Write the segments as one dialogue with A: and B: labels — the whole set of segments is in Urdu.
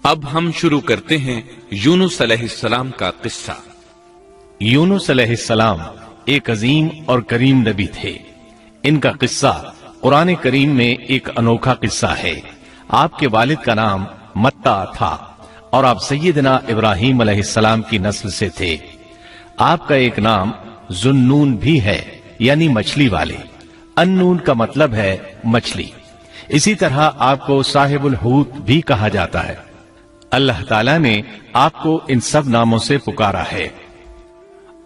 A: اب ہم شروع کرتے ہیں یونس علیہ السلام کا قصہ۔
B: یونس علیہ السلام ایک عظیم اور کریم نبی تھے۔ ان کا قصہ قرآن کریم میں ایک انوکھا قصہ ہے۔ آپ کے والد کا نام متا تھا اور آپ سیدنا ابراہیم علیہ السلام کی نسل سے تھے۔ آپ کا ایک نام ذوالنون بھی ہے، یعنی مچھلی والے۔ النون کا مطلب ہے مچھلی۔ اسی طرح آپ کو صاحب الحوت بھی کہا جاتا ہے۔ اللہ تعالیٰ نے آپ کو ان سب ناموں سے پکارا ہے۔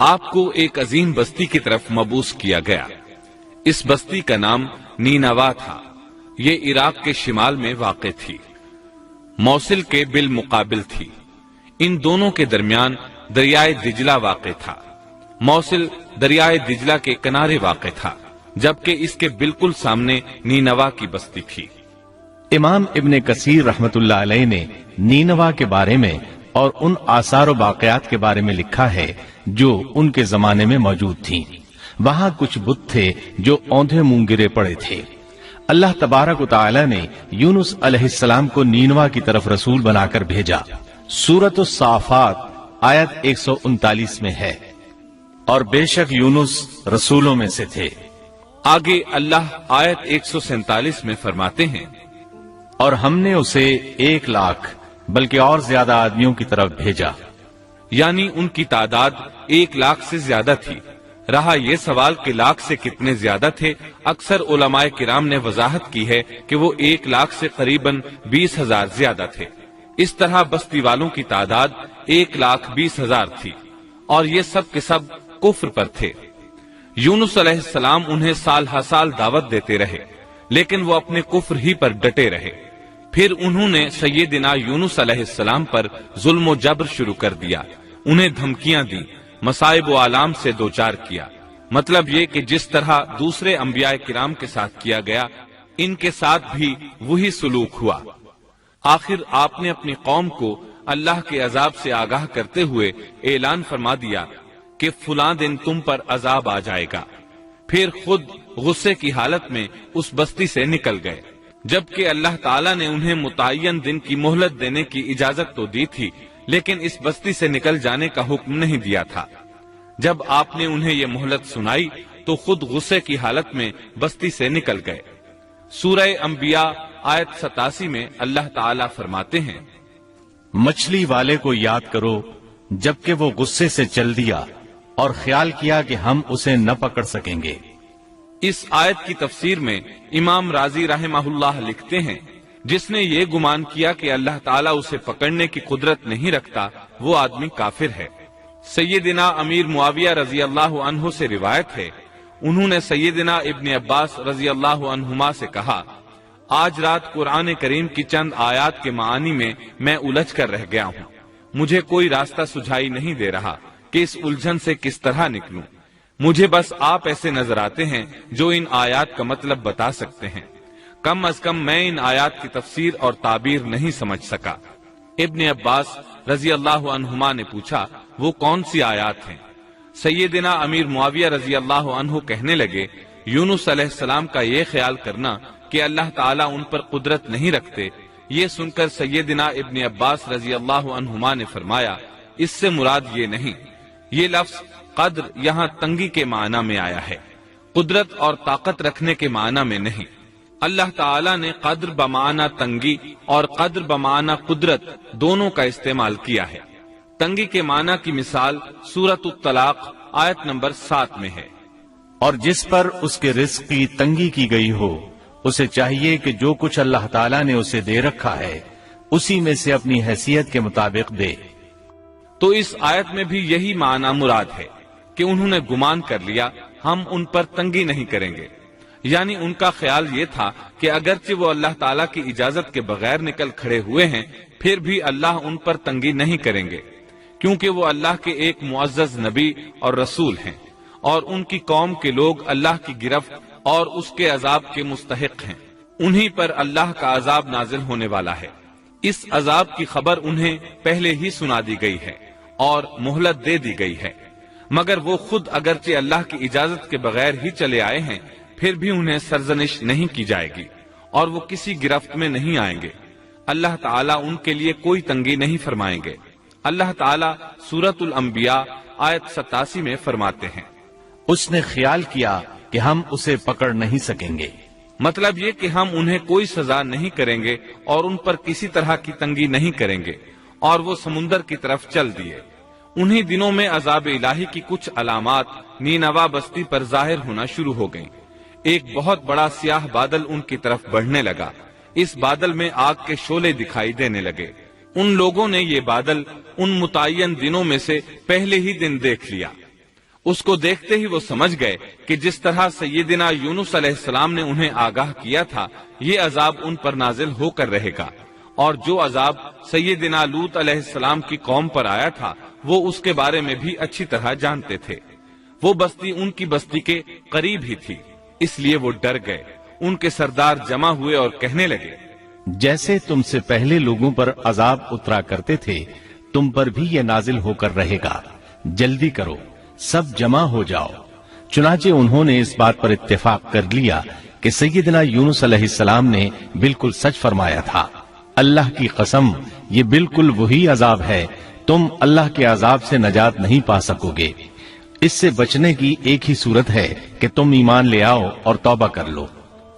A: آپ کو ایک عظیم بستی کی طرف مبعوث کیا گیا۔ اس بستی کا نام نینوا تھا۔ یہ عراق کے شمال میں واقع تھی، موصل کے بالمقابل تھی۔ ان دونوں کے درمیان دریائے دجلہ واقع تھا۔ موصل دریائے دجلہ کے کنارے واقع تھا، جبکہ اس کے بالکل سامنے نینوا کی بستی تھی۔
B: امام ابن کثیر رحمت اللہ علیہ نے نینوا کے بارے میں اور ان آثار و واقعات کے بارے میں لکھا ہے جو ان کے زمانے میں موجود تھیں۔ وہاں کچھ بت تھے جو اوندھے منہ گرے پڑے تھے۔ اللہ تبارک و تعالی نے یونس علیہ السلام کو نینوا کی طرف رسول بنا کر بھیجا۔ سورۃ الصافات آیت 139 میں ہے، اور بے شک یونس رسولوں میں سے تھے۔
A: آگے اللہ آیت 147 میں فرماتے ہیں،
B: اور ہم نے اسے 1,00,000 بلکہ اور زیادہ آدمیوں کی طرف بھیجا۔
A: یعنی ان کی تعداد 1,00,000 سے زیادہ تھی۔ رہا یہ سوال کہ لاکھ سے کتنے زیادہ تھے، اکثر علماء کرام نے وضاحت کی ہے کہ وہ 1,00,000 سے قریباً 20,000 زیادہ تھے۔ اس طرح بستی والوں کی تعداد 1,20,000 تھی، اور یہ سب کے سب کفر پر تھے۔ یونس علیہ السلام انہیں سال ہر سال دعوت دیتے رہے، لیکن وہ اپنے کفر ہی پر ڈٹے رہے۔ پھر انہوں نے سیدنا یونس علیہ السلام پر ظلم و جبر شروع کر دیا، انہیں دھمکیاں دی، مصائب و آلام سے دوچار کیا۔ مطلب یہ کہ جس طرح دوسرے انبیاء کرام کے ساتھ کیا گیا، ان کے ساتھ بھی وہی سلوک ہوا۔ آخر آپ نے اپنی قوم کو اللہ کے عذاب سے آگاہ کرتے ہوئے اعلان فرما دیا کہ فلاں دن تم پر عذاب آ جائے گا۔ پھر خود غصے کی حالت میں اس بستی سے نکل گئے، جبکہ اللہ تعالیٰ نے انہیں متعین دن کی مہلت دینے کی اجازت تو دی تھی، لیکن اس بستی سے نکل جانے کا حکم نہیں دیا تھا۔ جب آپ نے انہیں یہ مہلت سنائی تو خود غصے کی حالت میں بستی سے نکل گئے۔ سورہ انبیاء آیت 87 میں اللہ تعالیٰ فرماتے ہیں،
B: مچھلی والے کو یاد کرو جبکہ وہ غصے سے چل دیا اور خیال کیا کہ ہم اسے نہ پکڑ سکیں گے۔
A: اس آیت کی تفسیر میں امام رازی رحمہ اللہ لکھتے ہیں، جس نے یہ گمان کیا کہ اللہ تعالیٰ اسے پکڑنے کی قدرت نہیں رکھتا، وہ آدمی کافر ہے۔ سیدنا امیر معاویہ رضی اللہ عنہ سے روایت ہے، انہوں نے سیدنا ابن عباس رضی اللہ عنہما سے کہا، آج رات قرآن کریم کی چند آیات کے معانی میں میں الجھ کر رہ گیا ہوں، مجھے کوئی راستہ سجھائی نہیں دے رہا کہ اس الجھن سے کس طرح نکلوں۔ مجھے بس آپ ایسے نظر آتے ہیں جو ان آیات کا مطلب بتا سکتے ہیں، کم از کم میں ان آیات کی تفسیر اور تعبیر نہیں سمجھ سکا۔ ابن عباس رضی اللہ عنہما نے پوچھا، وہ کون سی آیات ہیں؟ سیدنا امیر معاویہ رضی اللہ عنہ کہنے لگے، یونس علیہ السلام کا یہ خیال کرنا کہ اللہ تعالیٰ ان پر قدرت نہیں رکھتے۔ یہ سن کر سیدنا ابن عباس رضی اللہ عنہما نے فرمایا، اس سے مراد یہ نہیں، یہ لفظ قدر یہاں تنگی کے معنی میں آیا ہے، قدرت اور طاقت رکھنے کے معنی میں نہیں۔ اللہ تعالیٰ نے قدر بمعنی تنگی اور قدر بمعنی قدرت دونوں کا استعمال کیا ہے۔ تنگی کے معنی کی مثال سورۃ الطلاق آیت نمبر 7 میں ہے،
B: اور جس پر اس کے رزق کی تنگی کی گئی ہو، اسے چاہیے کہ جو کچھ اللہ تعالیٰ نے اسے دے رکھا ہے اسی میں سے اپنی حیثیت کے مطابق دے۔
A: تو اس آیت میں بھی یہی معنی مراد ہے کہ انہوں نے گمان کر لیا ہم ان پر تنگی نہیں کریں گے، یعنی ان کا خیال یہ تھا کہ اگرچہ وہ اللہ تعالیٰ کی اجازت کے بغیر نکل کھڑے ہوئے ہیں، پھر بھی اللہ ان پر تنگی نہیں کریں گے، کیونکہ وہ اللہ کے ایک معزز نبی اور رسول ہیں، اور ان کی قوم کے لوگ اللہ کی گرفت اور اس کے عذاب کے مستحق ہیں۔ انہی پر اللہ کا عذاب نازل ہونے والا ہے۔ اس عذاب کی خبر انہیں پہلے ہی سنا دی گئی ہے اور مہلت دے دی گئی ہے، مگر وہ خود اگرچہ اللہ کی اجازت کے بغیر ہی چلے آئے ہیں، پھر بھی انہیں سرزنش نہیں کی جائے گی اور وہ کسی گرفت میں نہیں آئیں گے۔ اللہ تعالیٰ ان کے لیے کوئی تنگی نہیں فرمائیں گے۔ اللہ تعالیٰ سورۃ الانبیاء آیت 87 میں فرماتے ہیں،
B: اس نے خیال کیا کہ ہم اسے پکڑ نہیں سکیں گے۔
A: مطلب یہ کہ ہم انہیں کوئی سزا نہیں کریں گے اور ان پر کسی طرح کی تنگی نہیں کریں گے، اور وہ سمندر کی طرف چل دیے۔ انہی دنوں میں عذاب الہی کی کچھ علامات نینوا بستی پر ظاہر ہونا شروع ہو گئیں۔ ایک بہت بڑا سیاہ بادل ان کی طرف بڑھنے لگا۔ اس بادل میں آگ کے شعلے دکھائی دینے لگے۔ ان لوگوں نے یہ بادل ان متعین دنوں میں سے پہلے ہی دن دیکھ لیا۔ اس کو دیکھتے ہی وہ سمجھ گئے کہ جس طرح سیدنا یونس علیہ السلام نے انہیں آگاہ کیا تھا، یہ عذاب ان پر نازل ہو کر رہے گا، اور جو عذاب سیدنا لوط علیہ السلام کی قوم پر آیا تھا وہ اس کے بارے میں بھی اچھی طرح جانتے تھے۔ وہ بستی ان کی بستی کے قریب ہی تھی، اس لیے وہ ڈر گئے۔ ان کے سردار جمع ہوئے اور کہنے لگے،
B: جیسے تم سے پہلے لوگوں پر عذاب اترا کرتے تھے، تم پر بھی یہ نازل ہو کر رہے گا، جلدی کرو، سب جمع ہو جاؤ۔ چنانچہ انہوں نے اس بات پر اتفاق کر لیا کہ سیدنا یونس علیہ السلام نے بالکل سچ فرمایا تھا۔ اللہ کی قسم، یہ بالکل وہی عذاب ہے، تم اللہ کے عذاب سے نجات نہیں پا سکو گے۔ اس سے بچنے کی ایک ہی صورت ہے کہ تم ایمان لے آؤ اور توبہ کر لو۔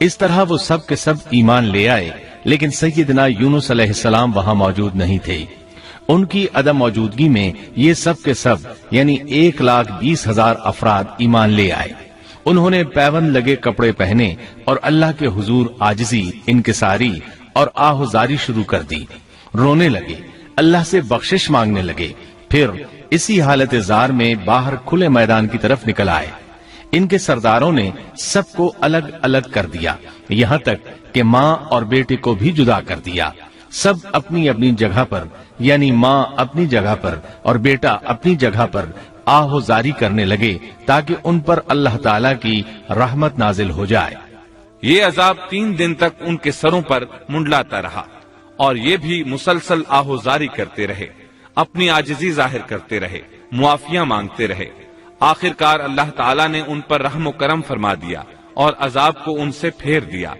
B: اس طرح وہ سب کے سب ایمان لے آئے، لیکن سیدنا یونس علیہ السلام وہاں موجود نہیں تھے۔ ان کی عدم موجودگی میں یہ سب کے سب یعنی 1,20,000 افراد ایمان لے آئے۔ انہوں نے پیوند لگے کپڑے پہنے اور اللہ کے حضور عاجزی، انکساری اور آہوزاری شروع کر دی، رونے لگے، اللہ سے بخشش مانگنے لگے، پھر اسی حالت زار میں باہر کھلے میدان کی طرف نکل آئے۔ ان کے سرداروں نے سب کو الگ الگ کر دیا، یہاں تک کہ ماں اور بیٹے کو بھی جدا کر دیا۔ سب اپنی اپنی جگہ پر یعنی ماں اپنی جگہ پر اور بیٹا اپنی جگہ پر آہوزاری کرنے لگے تاکہ ان پر اللہ تعالیٰ کی رحمت نازل ہو جائے۔
A: یہ عذاب 3 دن تک ان کے سروں پر منڈلاتا رہا، اور یہ بھی مسلسل آہوزاری کرتے رہے، اپنی عاجزی ظاہر کرتے رہے، معافیاں مانگتے رہے۔ آخر کار اللہ تعالیٰ نے ان پر رحم و کرم فرما دیا اور عذاب کو ان سے پھیر دیا۔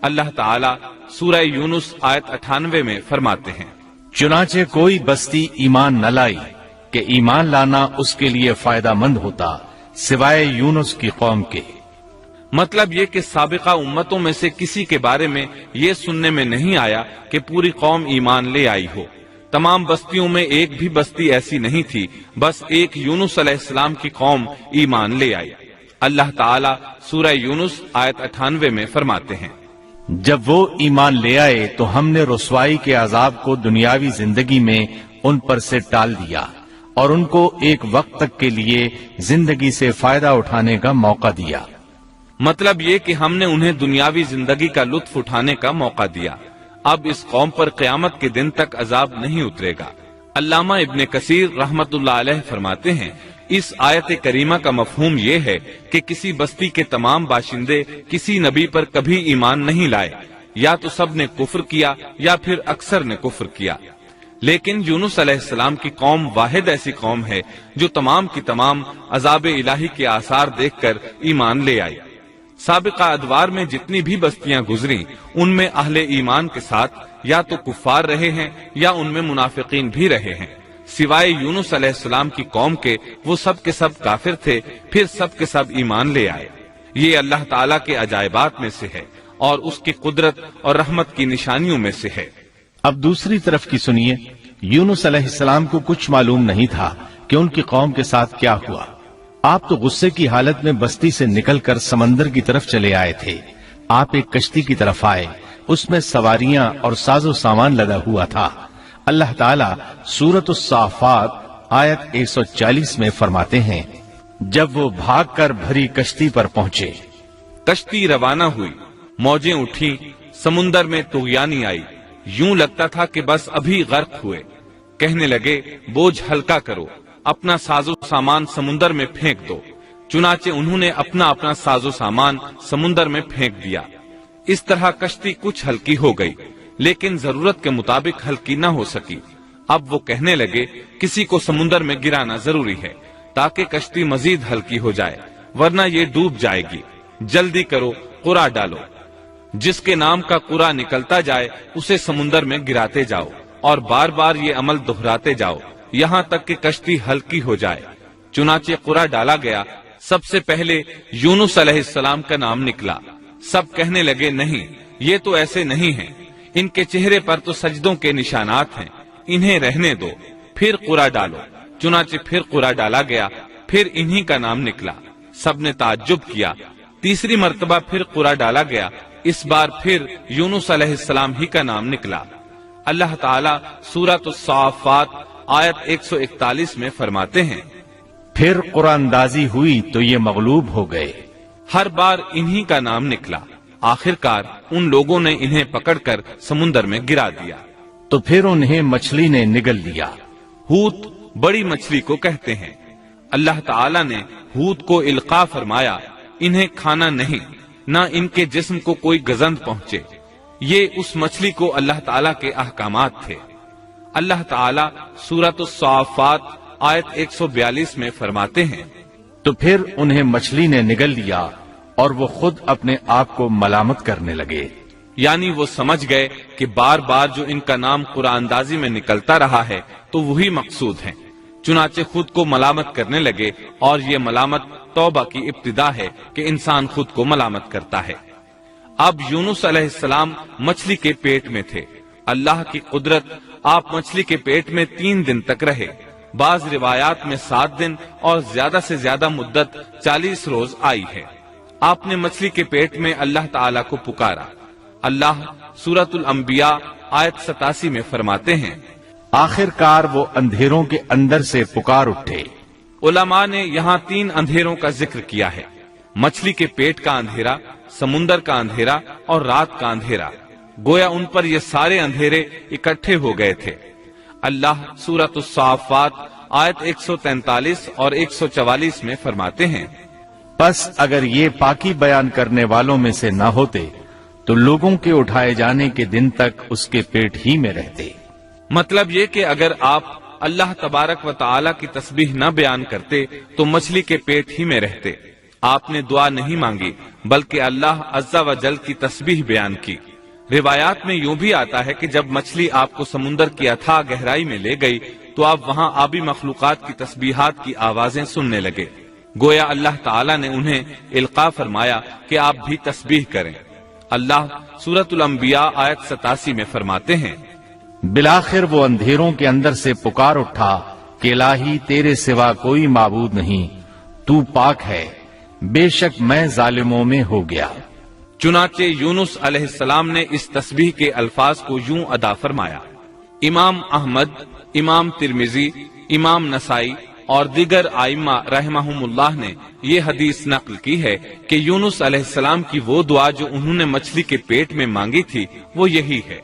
A: اللہ تعالیٰ سورہ یونس آیت 98 میں فرماتے ہیں،
B: چنانچہ کوئی بستی ایمان نہ لائی کہ ایمان لانا اس کے لیے فائدہ مند ہوتا سوائے یونس کی قوم کے۔
A: مطلب یہ کہ سابقہ امتوں میں سے کسی کے بارے میں یہ سننے میں نہیں آیا کہ پوری قوم ایمان لے آئی ہو۔ تمام بستیوں میں ایک بھی بستی ایسی نہیں تھی، بس ایک یونس علیہ السلام کی قوم ایمان لے آئی۔ اللہ تعالیٰ سورہ یونس آیت 98 میں فرماتے ہیں،
B: جب وہ ایمان لے آئے تو ہم نے رسوائی کے عذاب کو دنیاوی زندگی میں ان پر سے ٹال دیا اور ان کو ایک وقت تک کے لیے زندگی سے فائدہ اٹھانے کا موقع دیا۔
A: مطلب یہ کہ ہم نے انہیں دنیاوی زندگی کا لطف اٹھانے کا موقع دیا۔ اب اس قوم پر قیامت کے دن تک عذاب نہیں اترے گا۔ علامہ ابن کثیر رحمت اللہ علیہ فرماتے ہیں، اس آیت کریمہ کا مفہوم یہ ہے کہ کسی بستی کے تمام باشندے کسی نبی پر کبھی ایمان نہیں لائے، یا تو سب نے کفر کیا یا پھر اکثر نے کفر کیا۔ لیکن یونس علیہ السلام کی قوم واحد ایسی قوم ہے جو تمام کی تمام عذاب الہی کے آثار دیکھ کر ایمان لے آئی۔ سابقہ ادوار میں جتنی بھی بستیاں گزری ان میں اہل ایمان کے ساتھ یا تو کفار رہے ہیں یا ان میں منافقین بھی رہے ہیں، سوائے یونس علیہ السلام کی قوم کے وہ سب کے سب کافر تھے، پھر سب کے سب ایمان لے آئے۔ یہ اللہ تعالیٰ کے عجائبات میں سے ہے اور اس کی قدرت اور رحمت کی نشانیوں میں سے ہے۔
B: اب دوسری طرف کی سنیے، یونس علیہ السلام کو کچھ معلوم نہیں تھا کہ ان کی قوم کے ساتھ کیا ہوا۔ آپ تو غصے کی حالت میں بستی سے نکل کر سمندر کی طرف چلے آئے تھے۔ آپ ایک کشتی کی طرف آئے، اس میں سواریاں اور ساز و سامان لدا ہوا تھا۔ اللہ تعالیٰ سورۃ الصافات آیت 140 میں فرماتے ہیں، جب وہ بھاگ کر بھری کشتی پر پہنچے،
A: کشتی روانہ ہوئی، موجیں اٹھیں، سمندر میں طغیانی آئی، یوں لگتا تھا کہ بس ابھی غرق ہوئے۔ کہنے لگے، بوجھ ہلکا کرو، اپنا ساز و سامان سمندر میں پھینک دو۔ چنانچہ انہوں نے اپنا اپنا ساز و سامان سمندر میں پھینک دیا۔ اس طرح کشتی کچھ ہلکی ہو گئی، لیکن ضرورت کے مطابق ہلکی نہ ہو سکی۔ اب وہ کہنے لگے، کسی کو سمندر میں گرانا ضروری ہے تاکہ کشتی مزید ہلکی ہو جائے، ورنہ یہ ڈوب جائے گی، جلدی کرو، قرع ڈالو۔ جس کے نام کا قرا نکلتا جائے اسے سمندر میں گراتے جاؤ اور بار بار یہ عمل دہراتے جاؤ یہاں تک کہ کشتی ہلکی ہو جائے۔ چنانچہ قرا ڈالا گیا۔ سب سے پہلے یونس علیہ السلام کا نام نکلا۔ سب کہنے لگے نہیں، یہ تو ایسے نہیں ہیں، ان کے چہرے پر تو سجدوں کے نشانات ہیں، انہیں رہنے دو، پھر قرا ڈالو۔ چنانچہ پھر قرا ڈالا گیا، پھر انہی کا نام نکلا۔ سب نے تعجب کیا۔ تیسری مرتبہ پھر قرا ڈالا گیا، اس بار پھر یونس علیہ السلام ہی کا نام نکلا۔ اللہ تعالیٰ سورۃ الصافات آیت 141 میں فرماتے ہیں،
B: پھر قرآن اندازی ہوئی تو یہ مغلوب ہو گئے۔
A: ہر بار انہی کا نام نکلا۔ آخر کار ان لوگوں نے انہیں پکڑ کر سمندر میں گرا دیا۔
B: تو پھر انہیں مچھلی نے نگل لیا۔
A: حوت بڑی مچھلی کو کہتے ہیں۔ اللہ تعالیٰ نے حوت کو القاء فرمایا، انہیں کھانا نہیں، نہ ان کے جسم کو کوئی گزند پہنچے۔ یہ اس مچھلی کو اللہ تعالیٰ کے احکامات تھے۔ اللہ تعالیٰ سورۃ الصافات آیت 142 میں فرماتے ہیں،
B: تو پھر انہیں مچھلی نے نگل لیا اور وہ خود اپنے آپ کو ملامت کرنے لگے۔
A: یعنی وہ سمجھ گئے کہ بار بار جو ان کا نام قرآن اندازی میں نکلتا رہا ہے تو وہی مقصود ہیں، چنانچہ خود کو ملامت کرنے لگے، اور یہ ملامت توبہ کی ابتدا ہے کہ انسان خود کو ملامت کرتا ہے۔ اب یونس علیہ السلام مچھلی کے پیٹ میں تھے۔ اللہ کی قدرت، آپ مچھلی کے پیٹ میں 3 دن تک رہے۔ بعض روایات میں 7 دن اور زیادہ سے زیادہ مدت 40 روز آئی ہے۔ آپ نے مچھلی کے پیٹ میں اللہ تعالیٰ کو پکارا۔ اللہ سورۃ الانبیاء آیت 87 میں فرماتے ہیں،
B: آخر کار وہ اندھیروں کے اندر سے پکار اٹھے۔
A: علماء نے یہاں 3 اندھیروں کا ذکر کیا ہے، مچھلی کے پیٹ کا اندھیرا، سمندر کا اندھیرا اور رات کا اندھیرا۔ گویا ان پر یہ سارے اندھیرے اکٹھے ہو گئے تھے۔ اللہ سورۃ الصافات آیت 143 اور 144 میں فرماتے ہیں،
B: پس اگر یہ پاکی بیان کرنے والوں میں سے نہ ہوتے تو لوگوں کے اٹھائے جانے کے دن تک اس کے پیٹ ہی میں رہتے۔
A: مطلب یہ کہ اگر آپ اللہ تبارک و تعالی کی تسبیح نہ بیان کرتے تو مچھلی کے پیٹ ہی میں رہتے۔ آپ نے دعا نہیں مانگی بلکہ اللہ عز و جل کی تسبیح بیان کی۔ روایات میں یوں بھی آتا ہے کہ جب مچھلی آپ کو سمندر کی اتھاہ گہرائی میں لے گئی تو آپ وہاں آبی مخلوقات کی تسبیحات کی آوازیں سننے لگے۔ گویا اللہ تعالیٰ نے انہیں القاء فرمایا کہ آپ بھی تسبیح کریں۔ اللہ سورۃ الانبیاء آیت 87 میں فرماتے ہیں،
B: بالآخر وہ اندھیروں کے اندر سے پکار اٹھا کہ الہی تیرے سوا کوئی معبود نہیں، تو پاک ہے، بے شک میں ظالموں میں ہو گیا۔
A: چنانچہ یونس علیہ السلام نے اس تسبیح کے الفاظ کو یوں ادا فرمایا۔ امام احمد، امام ترمذی، امام نسائی اور دیگر ائمہ رحمہم اللہ نے یہ حدیث نقل کی ہے کہ یونس علیہ السلام کی وہ دعا جو انہوں نے مچھلی کے پیٹ میں مانگی تھی وہ یہی ہے۔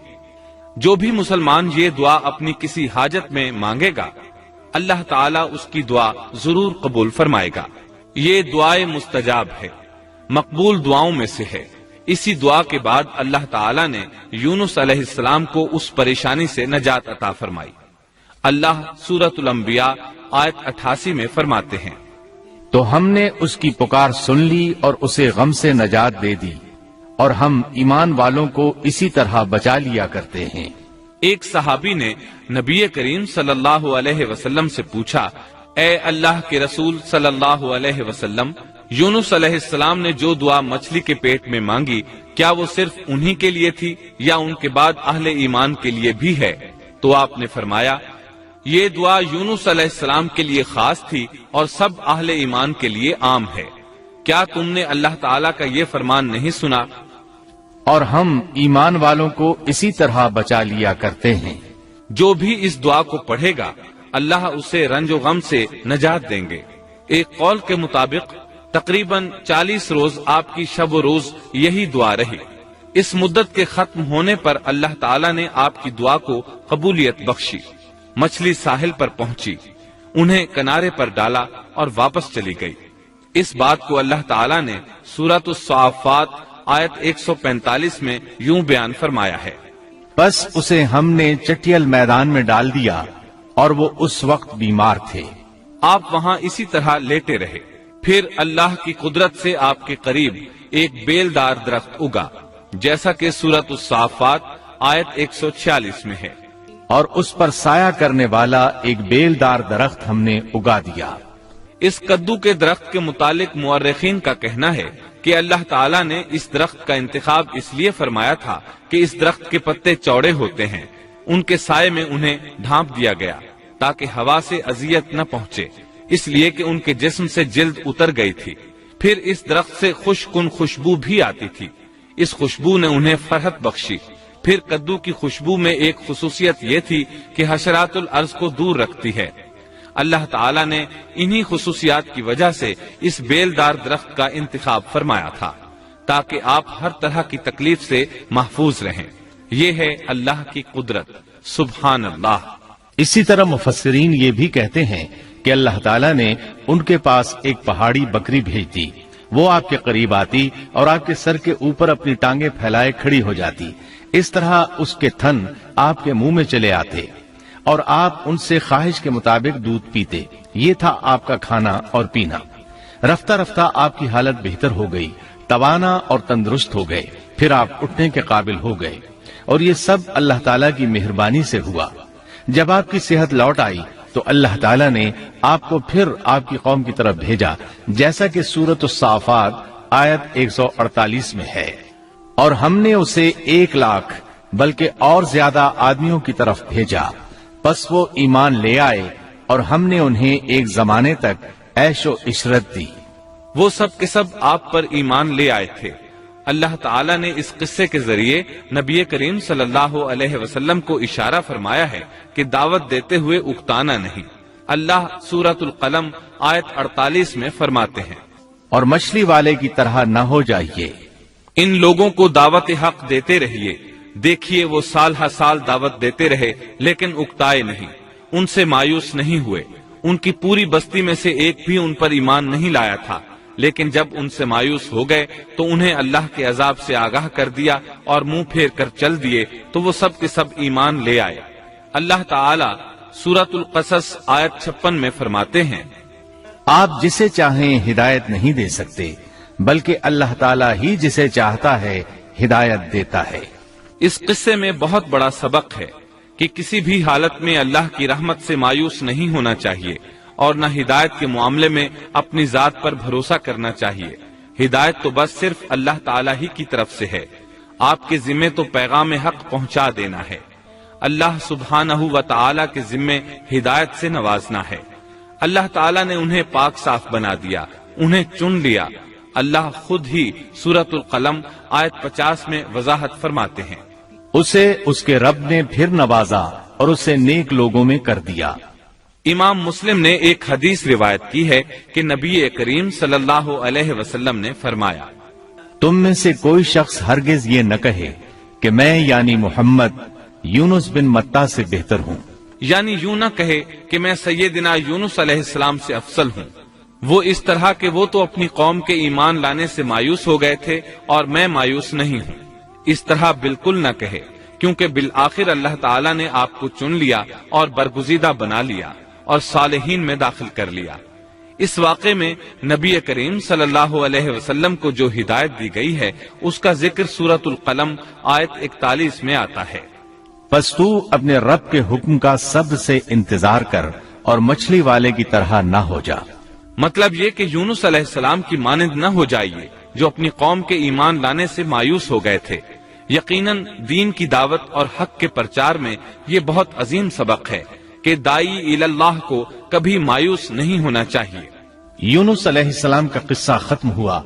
A: جو بھی مسلمان یہ دعا اپنی کسی حاجت میں مانگے گا اللہ تعالیٰ اس کی دعا ضرور قبول فرمائے گا۔ یہ دعائے مستجاب ہے، مقبول دعاؤں میں سے ہے۔ اسی دعا کے بعد اللہ تعالیٰ نے یونس علیہ السلام کو اس پریشانی سے نجات عطا فرمائی۔ اللہ سورۃ الانبیاء آیت 88 میں فرماتے ہیں،
B: تو ہم نے اس کی پکار سن لی اور اسے غم سے نجات دے دی، اور ہم ایمان والوں کو اسی طرح بچا لیا کرتے ہیں۔
A: ایک صحابی نے نبی کریم صلی اللہ علیہ وسلم سے پوچھا، اے اللہ کے رسول صلی اللہ علیہ وسلم، یونس علیہ السلام نے جو دعا مچھلی کے پیٹ میں مانگی کیا وہ صرف انہی کے لیے تھی یا ان کے بعد اہل ایمان کے لیے بھی ہے؟ تو آپ نے فرمایا، یہ دعا یونس علیہ السلام کے لیے خاص تھی اور سب اہل ایمان کے لیے عام ہے۔ کیا تم نے اللہ تعالیٰ کا یہ فرمان نہیں سنا؟
B: اور ہم ایمان والوں کو اسی طرح بچا لیا کرتے ہیں۔
A: جو بھی اس دعا کو پڑھے گا اللہ اسے رنج و غم سے نجات دیں گے۔ ایک قول کے مطابق تقریباً 40 روز آپ کی شب و روز یہی دعا رہی۔ اس مدت کے ختم ہونے پر اللہ تعالیٰ نے آپ کی دعا کو قبولیت بخشی۔ مچھلی ساحل پر پہنچی، انہیں کنارے پر ڈالا اور واپس چلی گئی۔ اس بات کو اللہ تعالیٰ نے سورۃ الصافات آیت 145 میں یوں بیان فرمایا ہے،
B: بس اسے ہم نے چٹیل میدان میں ڈال دیا اور وہ اس وقت بیمار تھے۔
A: آپ وہاں اسی طرح لیٹے رہے۔ پھر اللہ کی قدرت سے آپ کے قریب ایک بیلدار درخت اگا، جیسا کہ سورۃ الصافات آیت 146 میں ہے۔
B: اور اس پر سایہ کرنے والا ایک بیلدار درخت ہم نے اگا دیا۔
A: اس کدو کے درخت کے متعلق مورخین کا کہنا ہے کہ اللہ تعالیٰ نے اس درخت کا انتخاب اس لیے فرمایا تھا کہ اس درخت کے پتے چوڑے ہوتے ہیں، ان کے سائے میں انہیں ڈھانپ دیا گیا تاکہ ہوا سے اذیت نہ پہنچے، اس لیے کہ ان کے جسم سے جلد اتر گئی تھی۔ پھر اس درخت سے خوشکن خوشبو بھی آتی تھی، اس خوشبو نے انہیں فرحت بخشی۔ پھر کدو کی خوشبو میں ایک خصوصیت یہ تھی کہ حشرات الارض کو دور رکھتی ہے۔ اللہ تعالیٰ نے انہی خصوصیات کی وجہ سے اس بیلدار درخت کا انتخاب فرمایا تھا تاکہ آپ ہر طرح کی تکلیف سے محفوظ رہیں۔ یہ ہے اللہ کی قدرت، سبحان اللہ۔
B: اسی طرح مفسرین یہ بھی کہتے ہیں کہ اللہ تعالیٰ نے ان کے پاس ایک پہاڑی بکری بھیج دی، وہ آپ کے قریب آتی اور آپ کے سر کے اوپر اپنی ٹانگیں پھیلائے کھڑی ہو جاتی، اس طرح اس کے تھن آپ کے منہ میں چلے آتے اور آپ ان سے خواہش کے مطابق دودھ پیتے۔ یہ تھا آپ کا کھانا اور پینا۔ رفتہ رفتہ آپ کی حالت بہتر ہو گئی، توانا اور تندرست ہو گئے، پھر آپ اٹھنے کے قابل ہو گئے، اور یہ سب اللہ تعالیٰ کی مہربانی سے ہوا۔ جب آپ کی صحت لوٹ آئی تو اللہ تعالیٰ نے آپ کو پھر آپ کی قوم کی طرف بھیجا، جیسا کہ سورۃ الصافات آیت 148 میں ہے، اور ہم نے اسے 1,00,000 بلکہ اور زیادہ آدمیوں کی طرف بھیجا، پس وہ ایمان لے آئے اور ہم نے انہیں ایک زمانے تک عیش و عشرت دی۔
A: وہ سب کے سب آپ پر ایمان لے آئے تھے۔ اللہ تعالیٰ نے اس قصے کے ذریعے نبی کریم صلی اللہ علیہ وسلم کو اشارہ فرمایا ہے کہ دعوت دیتے ہوئے اکتانا نہیں۔ اللہ سورۃ القلم آیت 48 میں فرماتے ہیں،
B: اور مچھلی والے کی طرح نہ ہو جائیے،
A: ان لوگوں کو دعوت حق دیتے رہیے، دیکھیے وہ سال ہر سال دعوت دیتے رہے لیکن اکتائے نہیں، ان سے مایوس نہیں ہوئے، ان کی پوری بستی میں سے ایک بھی ان پر ایمان نہیں لایا تھا، لیکن جب ان سے مایوس ہو گئے تو انہیں اللہ کے عذاب سے آگاہ کر دیا اور منہ پھیر کر چل دیے تو وہ سب کے سب ایمان لے آئے۔ اللہ تعالی سورۃ القصص آیت 56 میں فرماتے ہیں،
B: آپ جسے چاہیں ہدایت نہیں دے سکتے، بلکہ اللہ تعالیٰ ہی جسے چاہتا ہے ہدایت دیتا ہے۔
A: اس قصے میں بہت بڑا سبق ہے کہ کسی بھی حالت میں اللہ کی رحمت سے مایوس نہیں ہونا چاہیے اور نہ ہدایت کے معاملے میں اپنی ذات پر بھروسہ کرنا چاہیے۔ ہدایت تو بس صرف اللہ تعالیٰ ہی کی طرف سے ہے، آپ کے ذمے تو پیغام حق پہنچا دینا ہے۔ اللہ سبحانہ و تعالیٰ کے ذمے ہدایت سے نوازنا ہے۔ اللہ تعالیٰ نے انہیں پاک صاف بنا دیا، انہیں چن لیا۔ اللہ خود ہی سورۃ القلم آیت 50 میں وضاحت فرماتے ہیں،
B: اسے اس کے رب نے پھر نوازا اور اسے نیک لوگوں میں کر دیا۔
A: امام مسلم نے ایک حدیث روایت کی ہے کہ نبی کریم صلی اللہ علیہ وسلم نے فرمایا،
B: تم میں سے کوئی شخص ہرگز یہ نہ کہے کہ میں یعنی محمد یونس بن متا سے بہتر ہوں،
A: یعنی یوں نہ کہے کہ میں سیدنا یونس علیہ السلام سے افضل ہوں، وہ اس طرح کہ وہ تو اپنی قوم کے ایمان لانے سے مایوس ہو گئے تھے اور میں مایوس نہیں ہوں، اس طرح بالکل نہ کہے، کیونکہ بالآخر اللہ تعالیٰ نے آپ کو چن لیا اور برگزیدہ بنا لیا اور صالحین میں داخل کر لیا۔ اس واقعے میں نبی کریم صلی اللہ علیہ وسلم کو جو ہدایت دی گئی ہے اس کا ذکر سورۃ القلم آیت 41 میں آتا ہے،
B: پس تو اپنے رب کے حکم کا صبر سے انتظار کر اور مچھلی والے کی طرح نہ ہو جا۔
A: مطلب یہ کہ یونس علیہ السلام کی مانند نہ ہو جائیے جو اپنی قوم کے ایمان لانے سے مایوس ہو گئے تھے۔ یقیناً دین کی دعوت اور حق کے پرچار میں یہ بہت عظیم سبق ہے کہ دائی اللہ کو کبھی مایوس نہیں ہونا چاہیے۔
B: یونس علیہ السلام کا قصہ ختم ہوا